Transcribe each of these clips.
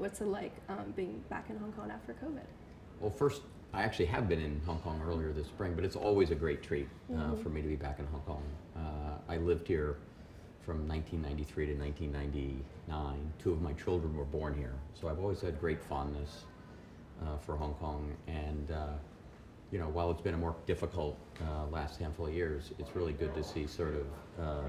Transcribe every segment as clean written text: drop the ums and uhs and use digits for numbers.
What's it like being back in Hong Kong after COVID? Well, first, I actually have been in Hong Kong earlier this spring, but it's always a great treat for me to be back in Hong Kong. I lived here from 1993 to 1999. Two of my children were born here, so I've always had great fondness for Hong Kong. And while it's been a more difficult last handful of years, it's really good to see sort of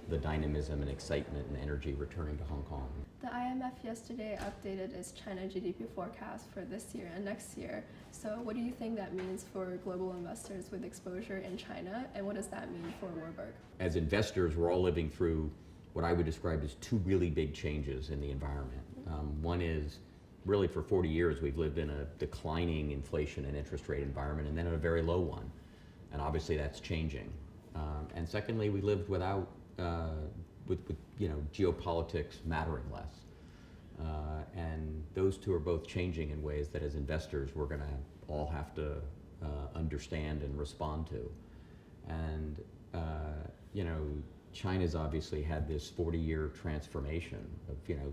the dynamism and excitement and energy returning to Hong Kong. The IMF yesterday updated its China GDP forecast for this year and next year. So what do you think that means for global investors with exposure in China, and what does that mean for Warburg? As investors, we're all living through what I would describe as two really big changes in the environment. One is, really for 40 years, we've lived in a declining inflation and interest rate environment, and then a very low one. And obviously that's changing. And secondly, we lived without with geopolitics mattering less. And those two are both changing in ways that as investors we're going to all have to understand and respond to. And China's obviously had this 40-year transformation of 10%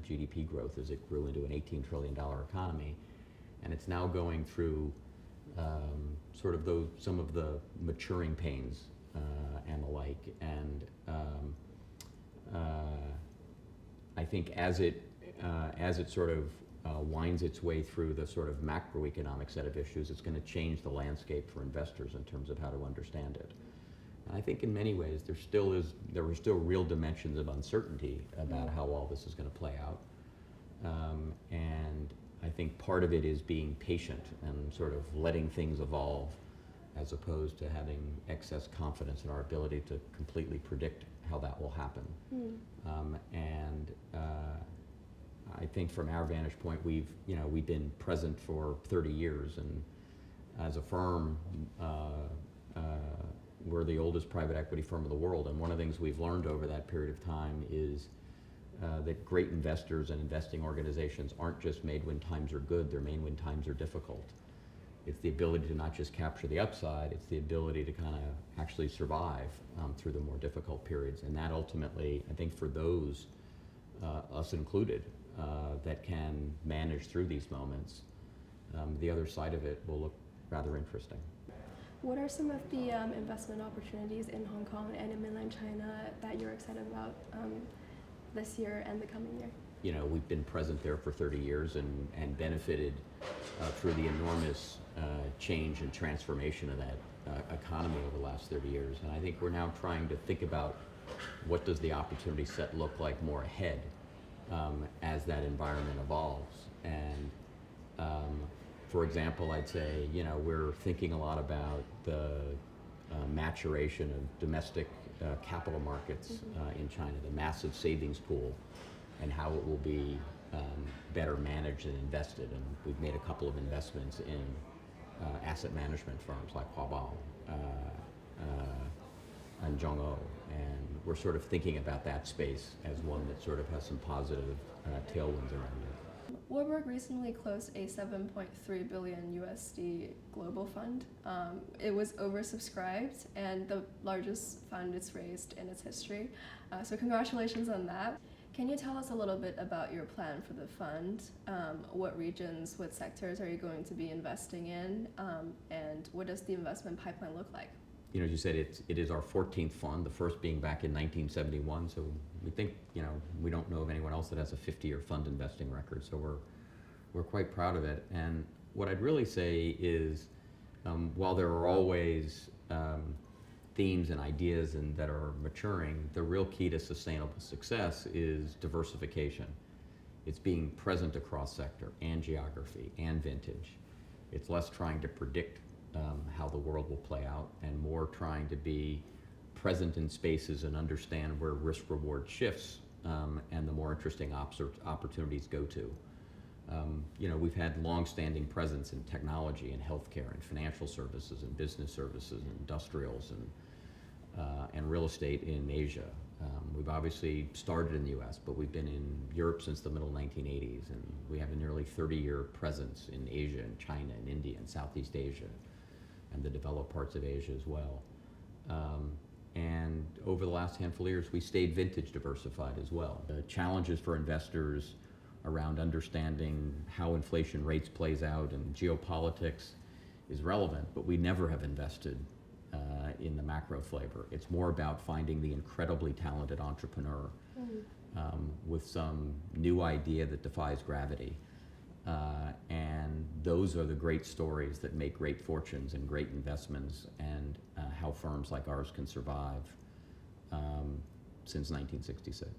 GDP growth as it grew into an $18 trillion economy, and it's now going through sort of some of the maturing pains and the like. And I think as it sort of winds its way through the sort of macroeconomic set of issues, it's going to change the landscape for investors in terms of how to understand it. And I think in many ways there are still real dimensions of uncertainty about how all this is going to play out. And I think part of it is being patient and sort of letting things evolve, as opposed to having excess confidence in our ability to completely predict how that will happen. I think from our vantage point, we've been present for 30 years, and as a firm, we're the oldest private equity firm in the world. And one of the things we've learned over that period of time is that great investors and investing organizations aren't just made when times are good, they're made when times are difficult. It's the ability to not just capture the upside, it's the ability to kind of actually survive through the more difficult periods. And that ultimately, I think for those, us included, that can manage through these moments, the other side of it will look rather interesting. What are some of the investment opportunities in Hong Kong and in mainland China that you're excited about this year and the coming year? We've been present there for 30 years and benefited through the enormous change and transformation of that economy over the last 30 years. And I think we're now trying to think about what does the opportunity set look like more ahead as that environment evolves. And for example, I'd say, we're thinking a lot about the maturation of domestic capital markets in China, the massive savings pool, and how it will be better managed and invested. And we've made a couple of investments in asset management firms like Huabao and Zhongou. And we're sort of thinking about that space as one that sort of has some positive tailwinds around it. Warburg recently closed a $7.3 billion USD global fund. It was oversubscribed and the largest fund it's raised in its history. So congratulations on that. Can you tell us a little bit about your plan for the fund? What regions, what sectors are you going to be investing in? And what does the investment pipeline look like? As you said, it is our 14th fund, the first being back in 1971. So we think, we don't know of anyone else that has a 50-year fund investing record. So we're quite proud of it. And what I'd really say is, while there are always themes and ideas that are maturing, the real key to sustainable success is diversification. It's being present across sector and geography and vintage. It's less trying to predict how the world will play out, and more trying to be present in spaces and understand where risk-reward shifts and the more interesting opportunities go to. We've had long-standing presence in technology and healthcare and financial services and business services and industrials and real estate in Asia. We've obviously started in the US, but we've been in Europe since the middle 1980s, and we have a nearly 30-year presence in Asia and China and India and Southeast Asia and the developed parts of Asia as well. And over the last handful of years, we stayed vintage diversified as well. The challenges for investors around understanding how inflation rates plays out and geopolitics is relevant, but we never have invested in the macro flavor. It's more about finding the incredibly talented entrepreneur with some new idea that defies gravity. And those are the great stories that make great fortunes and great investments, and how firms like ours can survive since 1966.